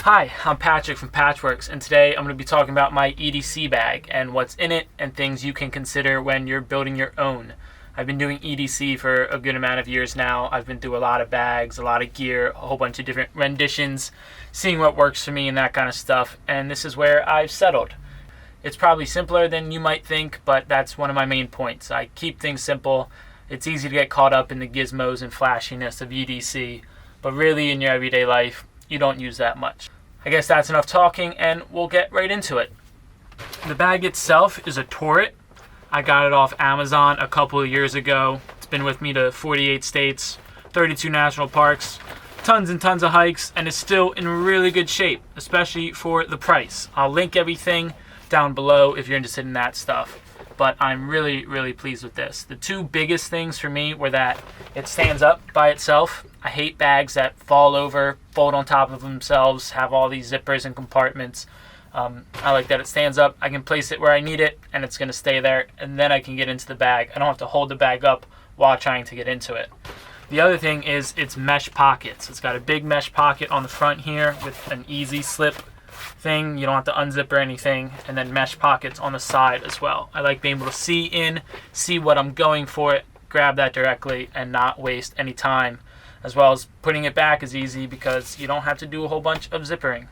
Hi, I'm Patrick from Patchworks, and today I'm going to be talking about my EDC bag and what's in it and things you can consider when you're building your own. I've been doing EDC for a good amount of years now. I've been through a lot of bags, a lot of gear, a whole bunch of different renditions, seeing what works for me and that kind of stuff, and this is where I've settled. It's probably simpler than you might think, but that's one of my main points. I keep things simple. It's easy to get caught up in the gizmos and flashiness of EDC, but really in your everyday life, you don't use that much. I guess that's enough talking, and we'll get right into it. The bag itself is a Turret. I got it off Amazon a couple of years ago. It's been with me to 48 states, 32 national parks, tons and tons of hikes, and is still in really good shape, especially for the price. I'll link everything down below if you're interested in that stuff. But I'm really pleased with this. The two biggest things for me were that it stands up by itself. I hate bags that fall over, fold on top of themselves, have all these zippers and compartments. I like that it stands up. I can place it where I need it, and it's going to stay there, and then I can get into the bag. I don't have to hold the bag up while trying to get into it. The other thing is its mesh pockets. It's got a big mesh pocket on the front here with an easy slip thing. You don't have to unzip or anything, and then mesh pockets on the side as well. I like being able to see what I'm going for, grab that directly, and not waste any time. As well as putting it back is easy because you don't have to do a whole bunch of zippering.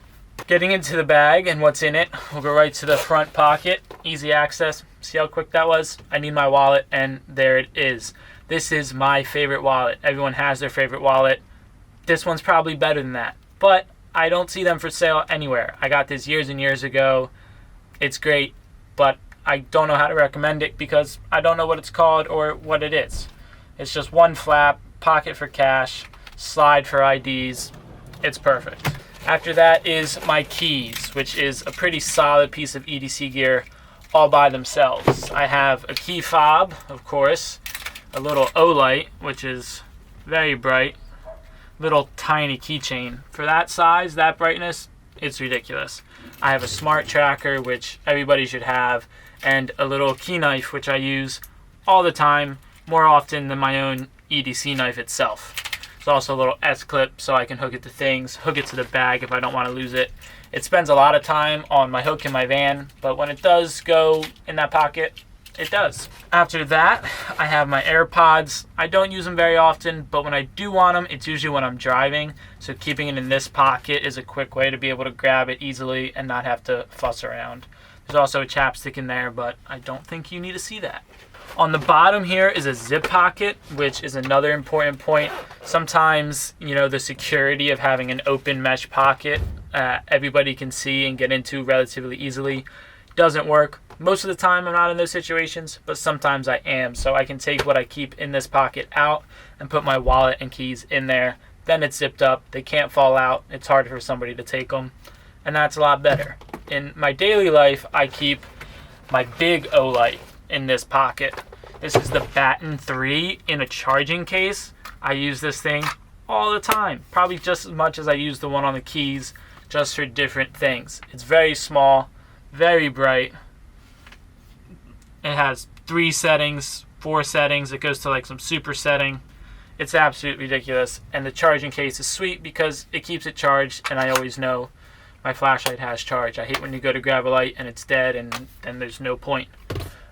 Getting into the bag and what's in it, we'll go right to the front pocket. Easy access. See how quick that was? I need my wallet, and there it is. This is my favorite wallet. Everyone has their favorite wallet. This one's probably better than that, but I don't see them for sale anywhere. I got this years and years ago. It's great, but I don't know how to recommend it because I don't know what it's called or what it is. It's just one flap, pocket for cash, slide for IDs. It's perfect. After that is my keys, which is a pretty solid piece of EDC gear all by themselves. I have a key fob, of course, a little O light, which is very bright, little tiny keychain. For that size, that brightness, it's ridiculous. I have a smart tracker, which everybody should have, and a little key knife, which I use all the time, more often than my own EDC knife itself. There's also a little S-clip so I can hook it to things, hook it to the bag if I don't want to lose it. It spends a lot of time on my hook in my van, but when it does go in that pocket, it does. After that, I have my AirPods. I don't use them very often, but when I do want them, it's usually when I'm driving. So keeping it in this pocket is a quick way to be able to grab it easily and not have to fuss around. There's also a chapstick in there, but I don't think you need to see that. On the bottom here is a zip pocket, which is another important point. Sometimes, the security of having an open mesh pocket, everybody can see and get into relatively easily, doesn't work. Most of the time I'm not in those situations, but sometimes I am. So I can take what I keep in this pocket out and put my wallet and keys in there. Then it's zipped up. They can't fall out. It's hard for somebody to take them. And that's a lot better. In my daily life, I keep my big O-light in this pocket. This is the Baton 3 in a charging case. I use this thing all the time. Probably just as much as I use the one on the keys, just for different things. It's very small, very bright. It has 3 settings, 4 settings. It goes to like some super setting. It's absolutely ridiculous. And the charging case is sweet because it keeps it charged, and I always know my flashlight has charge. I hate when you go to grab a light and it's dead and then there's no point.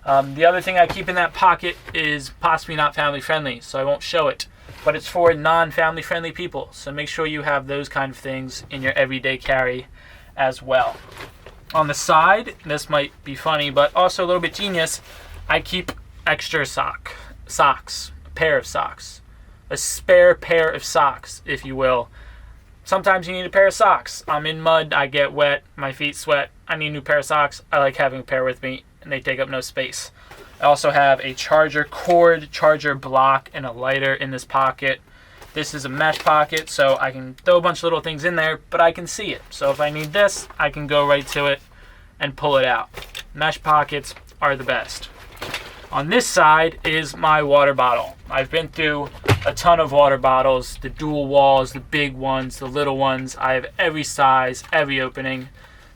The other thing I keep in that pocket is possibly not family friendly, so I won't show it. But it's for non-family friendly people. So make sure you have those kind of things in your everyday carry as well. On the side, this might be funny, but also a little bit genius, I keep extra socks, a pair of socks, a spare pair of socks, if you will. Sometimes you need a pair of socks. I'm in mud, I get wet, my feet sweat, I need a new pair of socks. I like having a pair with me, and they take up no space. I also have a charger cord, charger block, and a lighter in this pocket. This is a mesh pocket, so I can throw a bunch of little things in there, but I can see it. So if I need this, I can go right to it and pull it out. Mesh pockets are the best. On this side is my water bottle. I've been through a ton of water bottles, the dual walls, the big ones, the little ones. I have every size, every opening.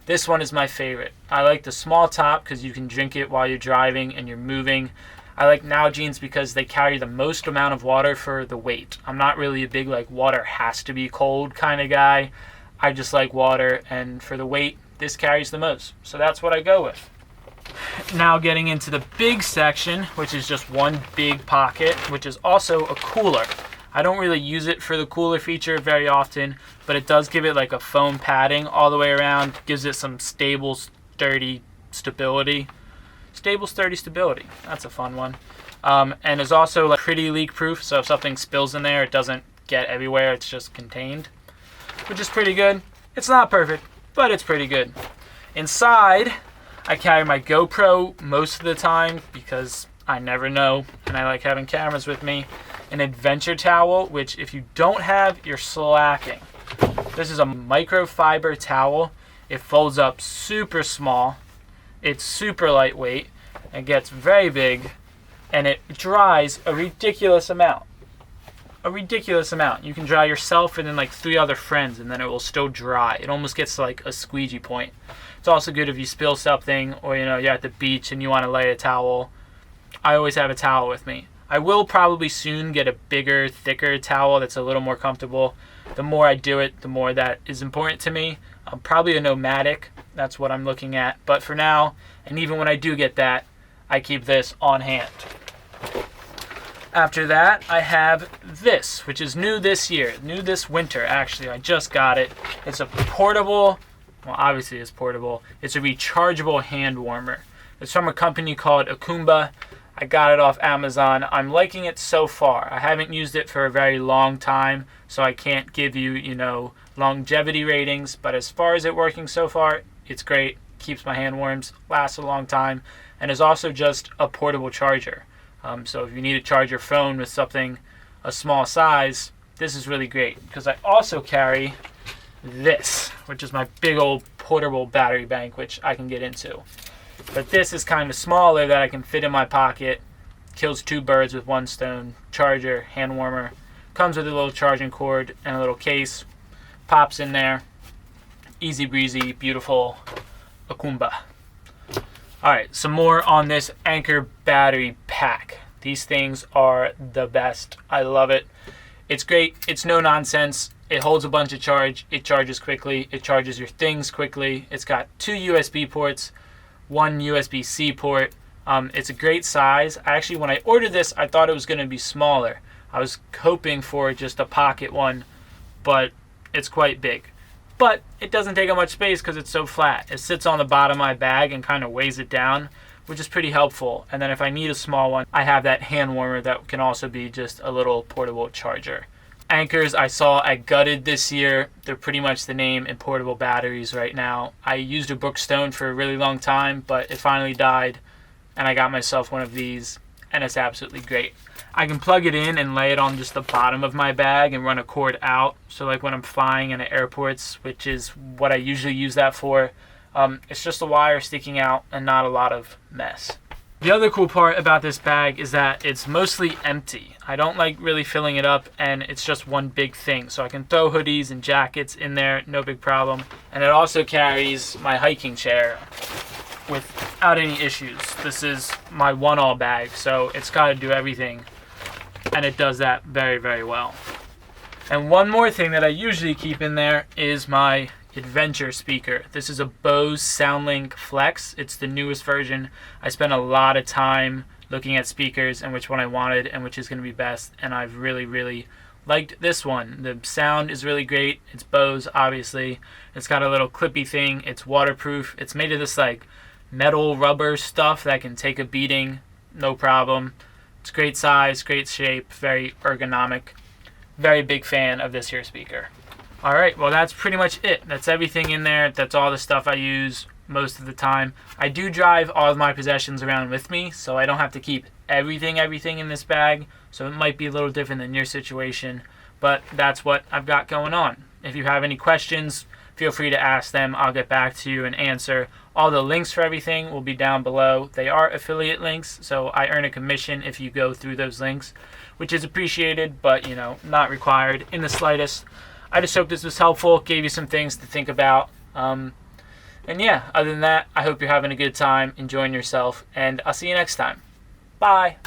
This one is my favorite. I like the small top because you can drink it while you're driving and you're moving. I like Nalgene's because they carry the most amount of water for the weight. I'm not really a big water has to be cold kind of guy. I just like water, and for the weight, this carries the most. So that's what I go with. Now getting into the big section, which is just one big pocket, which is also a cooler. I don't really use it for the cooler feature very often, but it does give it like a foam padding all the way around. Gives it some stable, sturdy stability. Stable, sturdy stability. That's a fun one. And is also like pretty leak proof, so if something spills in there, it doesn't get everywhere. It's just contained, which is pretty good. It's not perfect, but it's pretty good. Inside, I carry my GoPro most of the time because I never know, and I like having cameras with me. An adventure towel, which if you don't have, you're slacking. This is a microfiber towel. It folds up super small. It's super lightweight. It gets very big, and it dries a ridiculous amount. A ridiculous amount. You can dry yourself and then like 3 other friends, and then it will still dry. It almost gets to like a squeegee point. It's also good if you spill something, or you're at the beach and you want to lay a towel. I always have a towel with me. I will probably soon get a bigger, thicker towel that's a little more comfortable. The more I do it, the more that is important to me. I'm probably a nomadic. That's what I'm looking at. But for now, and even when I do get that, I keep this on hand. After that, I have this, which is new this year. New this winter, actually. I just got it. It's a portable, well, obviously it's portable. It's a rechargeable hand warmer. It's from a company called Akumba. I got it off Amazon. I'm liking it so far. I haven't used it for a very long time, so I can't give you, longevity ratings. But as far as it working so far, it's great. Keeps my hand warm, lasts a long time, and is also just a portable charger. So if you need to charge your phone with something a small size, this is really great. Because I also carry this, which is my big old portable battery bank, which I can get into. But this is kind of smaller that I can fit in my pocket. Kills 2 birds with 1 stone. Charger, hand warmer. Comes with a little charging cord and a little case. Pops in there. Easy breezy, beautiful Akumba. Alright, some more on this Anker battery pack. These things are the best. I love it. It's great. It's no nonsense. It holds a bunch of charge. It charges quickly. It charges your things quickly. It's got 2 USB ports. 1 USB-C port. It's a great size. Actually, when I ordered this, I thought it was going to be smaller. I was hoping for just a pocket one, but it's quite big. But it doesn't take up much space because it's so flat. It sits on the bottom of my bag and kind of weighs it down, which is pretty helpful. And then if I need a small one, I have that hand warmer that can also be just a little portable charger. Ankers I saw at Gutted this year. They're pretty much the name in portable batteries right now. I used a Brookstone for a really long time, but it finally died, and I got myself one of these, and it's absolutely great. I can plug it in and lay it on just the bottom of my bag and run a cord out. So like when I'm flying in the airports, which is what I usually use that for, it's just a wire sticking out and not a lot of mess. The other cool part about this bag is that it's mostly empty. I don't like really filling it up, and it's just one big thing. So I can throw hoodies and jackets in there, no big problem. And it also carries my hiking chair without any issues. This is my one-all bag, so it's got to do everything. And it does that very, very well. And one more thing that I usually keep in there is my adventure speaker. This is a Bose SoundLink Flex. It's the newest version. I spent a lot of time looking at speakers and which one I wanted and which is going to be best, and I've really, really liked this one. The sound is really great. It's Bose, obviously. It's got a little clippy thing. It's waterproof. It's made of this like metal rubber stuff that can take a beating, no problem. It's great size, great shape, very ergonomic. Very big fan of this here speaker. Alright, well that's pretty much it. That's everything in there. That's all the stuff I use most of the time. I do drive all of my possessions around with me, so I don't have to keep everything in this bag. So it might be a little different than your situation, but that's what I've got going on. If you have any questions, feel free to ask them. I'll get back to you and answer. All the links for everything will be down below. They are affiliate links, so I earn a commission if you go through those links, which is appreciated, but not required in the slightest. I just hope this was helpful, gave you some things to think about. And yeah, other than that, I hope you're having a good time, enjoying yourself, and I'll see you next time. Bye.